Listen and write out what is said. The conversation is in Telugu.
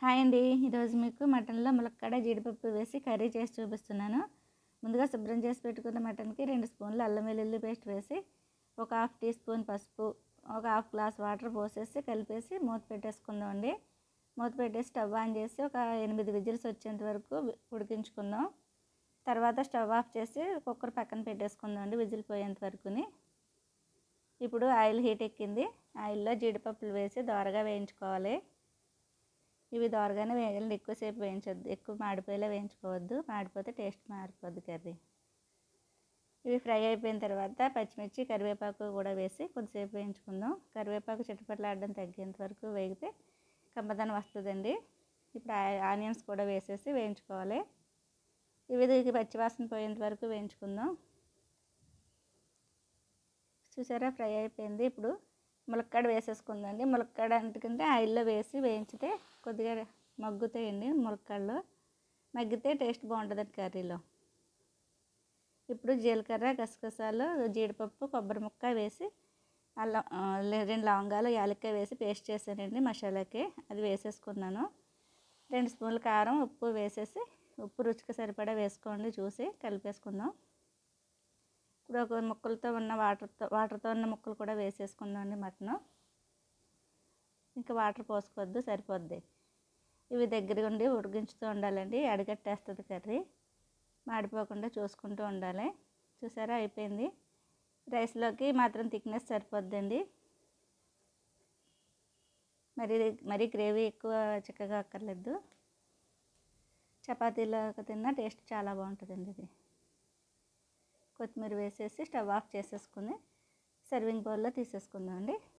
హాయ్ అండి. ఈరోజు మీకు మటన్లో ములక్కాడ జీడిపప్పు వేసి కర్రీ చేసి చూపిస్తున్నాను. ముందుగా శుభ్రం చేసి పెట్టుకున్న మటన్కి 2 స్పూన్లు అల్లం వెల్లుల్లి పేస్ట్ వేసి ఒక హాఫ్ టీ స్పూన్ పసుపు, ఒక హాఫ్ గ్లాస్ వాటర్ పోసేసి కలిపేసి మూత పెట్టేసుకుందాం అండి. మూత పెట్టేసి స్టవ్ ఆన్ చేసి ఒక 8 విజిల్స్ వచ్చేంత వరకు ఉడికించుకుందాం. తర్వాత స్టవ్ ఆఫ్ చేసి కుక్కర్ పక్కన పెట్టేసుకుందాం అండి విజిల్ పోయేంత వరకుని. ఇప్పుడు ఆయిల్ హీట్ ఎక్కింది. ఆయిల్లో జీడిపప్పులు వేసి దోరగా వేయించుకోవాలి. ఇవి దోరగానే వేయాలండి, ఎక్కువసేపు వేయించొద్దు, ఎక్కువ మాడిపోయేలా వేయించుకోవద్దు, మాడిపోతే టేస్ట్ మారిపోద్ది కర్రీ. ఇవి ఫ్రై అయిపోయిన తర్వాత పచ్చిమిర్చి కరివేపాకు కూడా వేసి కొద్దిసేపు వేయించుకుందాం. కరివేపాకు చిటపటలాడడం తగ్గేంత వరకు వేగితే కమ్మదనం వస్తుందండి. ఇప్పుడు ఆనియన్స్ కూడా వేసేసి వేయించుకోవాలి. ఇవి పచ్చివాసన పోయేంత వరకు వేయించుకుందాం. చూసారా, ఫ్రై అయిపోయింది. ఇప్పుడు ములక్కాడ వేసేసుకుందండి. ములక్కాడ అంటుకుంటే ఆయిల్లో వేసి వేయించితే కొద్దిగా మగ్గుతాయండి. ములక్కాడలో మగ్గితే టేస్ట్ బాగుంటుంది కర్రీలో. ఇప్పుడు జీలకర్ర, గసగసాలు, జీడిపప్పు, కొబ్బరి ముక్క వేసి అల్లం 2 లవంగాలు, యాలక్కాయ వేసి పేస్ట్ చేశానండి మసాలాకి. అది వేసేసుకున్నాను. 2 స్పూన్ల కారం, ఉప్పు వేసేసి ఉప్పు రుచికి సరిపడా వేసుకోండి, చూసి కలిపేసుకుందాం. ఇప్పుడు ఒక ముక్కలతో ఉన్న వాటర్తో ఉన్న ముక్కలు కూడా వేసేసుకుందాం అండి మటను. ఇంకా వాటర్ పోసుకోవద్దు, సరిపోద్ది. ఇవి దగ్గర ఉండి ఉడికించుతూ ఉండాలండి, అడిగట్టేస్తుంది కర్రీ. మాడిపోకుండా చూసుకుంటూ ఉండాలి. చూసారా, అయిపోయింది. రైస్లోకి మాత్రం థిక్నెస్ సరిపోద్దండి. మరీ గ్రేవీ ఎక్కువ చిక్కగా అక్కర్లేదు. చపాతీలోకి తిన్నా టేస్ట్ చాలా బాగుంటుందండి. ఇది కొత్తిమీర వేసేసి స్టవ్ ఆఫ్ చేసేసుకుని సర్వింగ్ బౌల్లో తీసేసుకుందాం అండి.